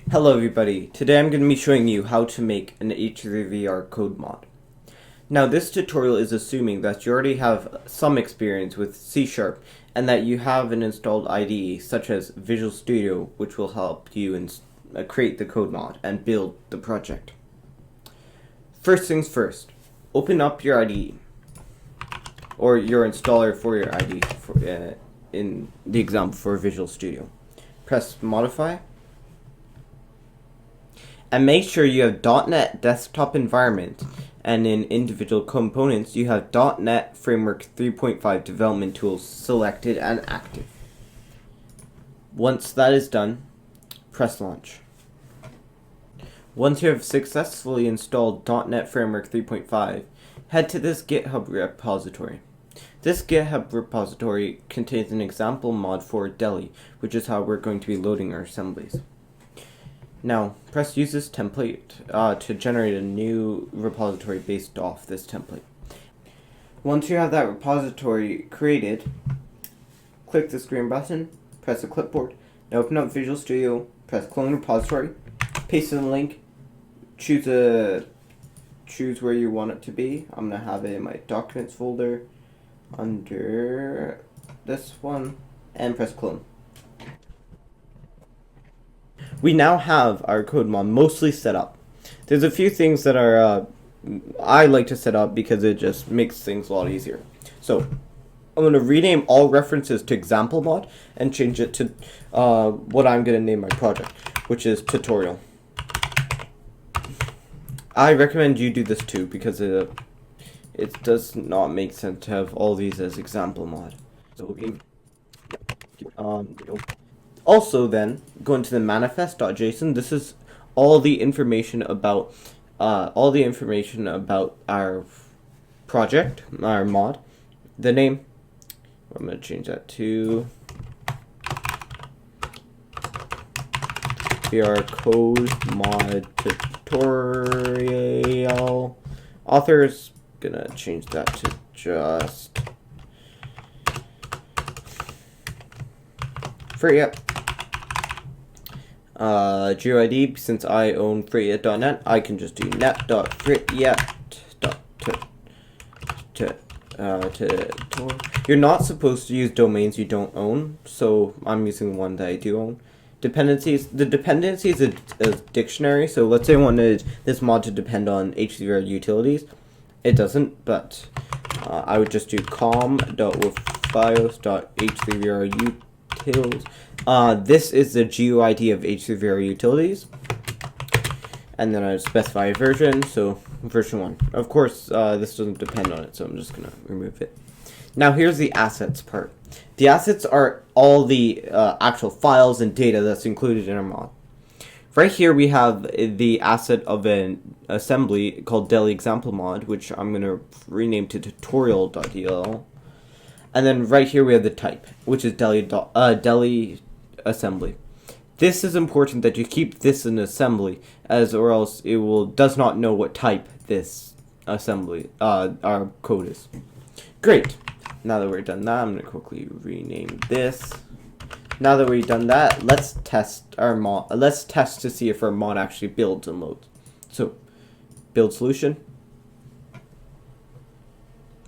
Hello everybody, today I'm going to be showing you how to make an H3VR code mod. Now this tutorial is assuming that you already have some experience with C# and that you have an installed IDE such as Visual Studio, which will help you create the code mod and build the project. First things first, open up your IDE or your installer for your IDE in the example for Visual Studio. Press modify. And make sure you have .NET desktop environment, and in individual components you have .NET Framework 3.5 development tools selected and active. Once that is done, press launch. Once you have successfully installed .NET Framework 3.5, head to this GitHub repository. This GitHub repository contains an example mod for Deli, which is how we're going to be loading our assemblies. Now, press use this template to generate a new repository based off this template. Once you have that repository created, click the green button, press the clipboard, now open up Visual Studio, press clone repository, paste in the link, choose where you want it to be. I'm going to have it in my documents folder under this one, and press clone. We now have our code mod mostly set up. There's a few things that are I like to set up because it just makes things a lot easier. So I'm going to rename all references to example mod and change it to what I'm going to name my project, which is tutorial. I recommend you do this too because it does not make sense to have all these as example mod. So also then, go into the manifest.json. This is all the information about our project, our mod. The name, I'm going to change that to VR code mod tutorial. Author's gonna change that to just free app. GeoID, since I own freeit.net, I can just do net.freeit. You're not supposed to use domains you don't own, so I'm using the one that I do own. Dependencies. The dependency is a dictionary, so let's say I wanted this mod to depend on H3VR utilities. It doesn't, but I would just do com.withbios.h3VR utils. This is the GUID of H3VR utilities, and then I specify a version, so version 1. Of course, this doesn't depend on it, so I'm just gonna remove it. Now here's the assets part. The assets are all the actual files and data that's included in our mod. Right here we have the asset of an assembly called Deli example mod, which I'm gonna rename to tutorial.dll. And then right here we have the type, which is Deli assembly. This is important that you keep this in assembly, or else it does not know what type this assembly our code is. Great. Now that we're done that, I'm gonna quickly rename this. Now that we've done that, let's test our mod. Let's test to see if our mod actually builds and loads. So, build solution.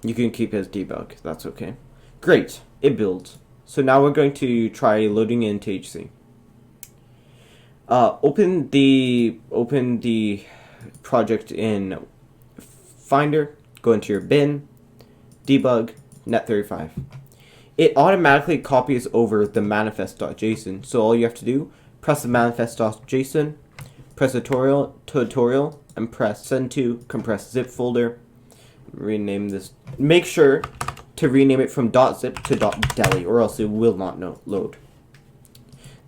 You can keep it as debug. That's okay. Great, it builds. So now we're going to try loading into HC. Open the project in Finder. Go into your bin, debug, net35. It automatically copies over the manifest.json. So all you have to do, press the manifest.json, press tutorial, and press send to compressed zip folder. Rename this. Make sure to rename it from .zip to .deli, or else it will not load.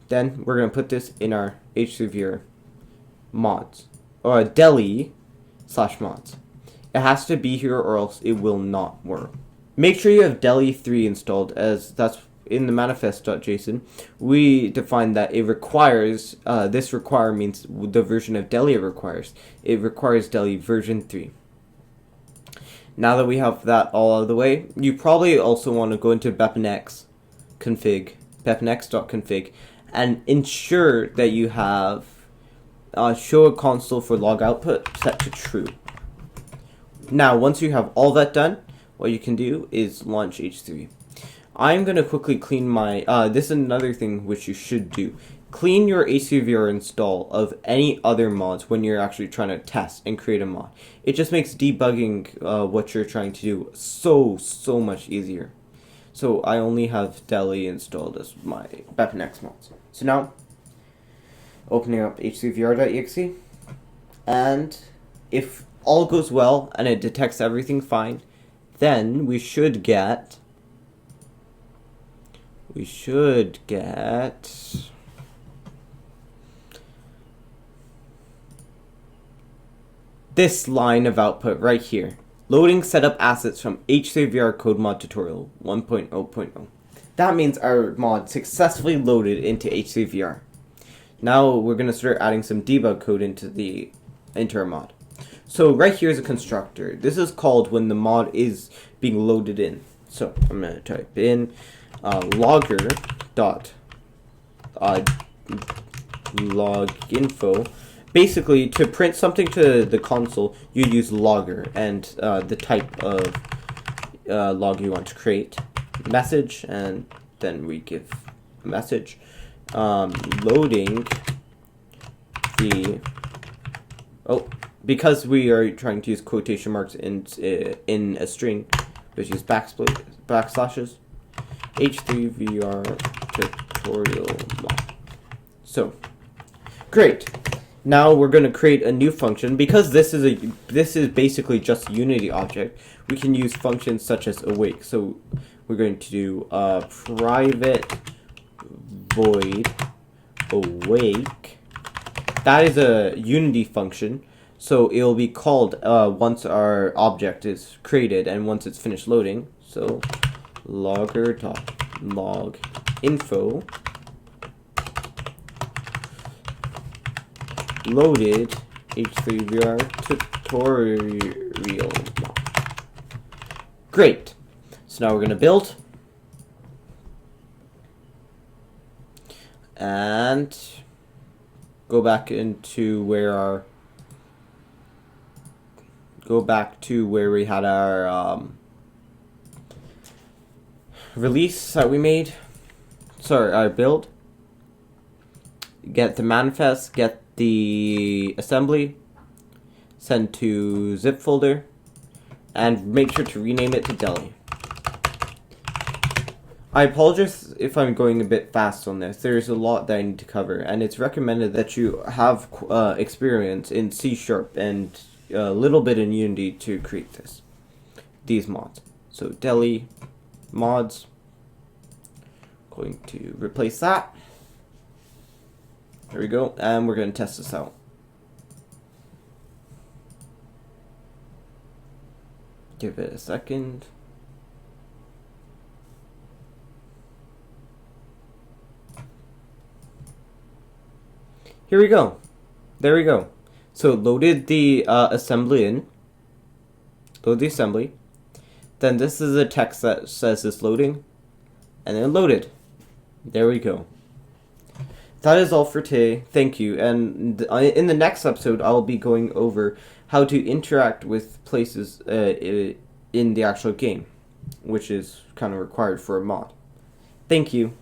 Then we're going to put this in our H3VR mods, or deli/mods. It has to be here, or else it will not work. Make sure you have Deli 3 installed, as that's in the manifest.json. We define that it requires, this require means the version of Deli it requires. It requires Deli version 3. Now that we have that all out of the way, you probably also want to go into bepenx config, bepenx.config, and ensure that you have show a console for log output set to true. Now, once you have all that done, what you can do is launch H3. I'm going to quickly clean my, this is another thing which you should do. Clean your H3VR install of any other mods when you're actually trying to test and create a mod. It just makes debugging what you're trying to do so much easier. So I only have Deli installed as my BepNX mods. So now, opening up h3vr.exe, and if all goes well and it detects everything fine, then we should get this line of output right here. Loading setup assets from H3VR code mod tutorial 1.0.0. That means our mod successfully loaded into H3VR. Now we're going to start adding some debug code into our mod. So right here is a constructor. This is called when the mod is being loaded in. So I'm going to type in logger dot log info. Basically, to print something to the console, you use logger and the type of log you want to create. Message, and then we give a message. Loading the because we are trying to use quotation marks in a string, we use backslashes. H3VR tutorial mod. So great. Now we're going to create a new function. Because this is basically just a Unity object, we can use functions such as awake. So we're going to do private void awake. That is a Unity function, so it will be called once our object is created and once it's finished loading. So logger.log info loaded H3VR tutorial. Great. So now we're going to build. And go back into where we had our release that we made. Sorry, our build. Get the manifest, get the assembly, send to zip folder, and make sure to rename it to Deli. I apologize if I'm going a bit fast on this. There's a lot that I need to cover, and it's recommended that you have experience in C# and a little bit in Unity to create these mods. So Deli mods, going to replace that. There we go, and we're going to test this out. Give it a second. Here we go. There we go. So loaded the assembly in. Load the assembly. Then this is a text that says it's loading. And then loaded. There we go. That is all for today. Thank you. And in the next episode, I'll be going over how to interact with places in the actual game, which is kind of required for a mod. Thank you.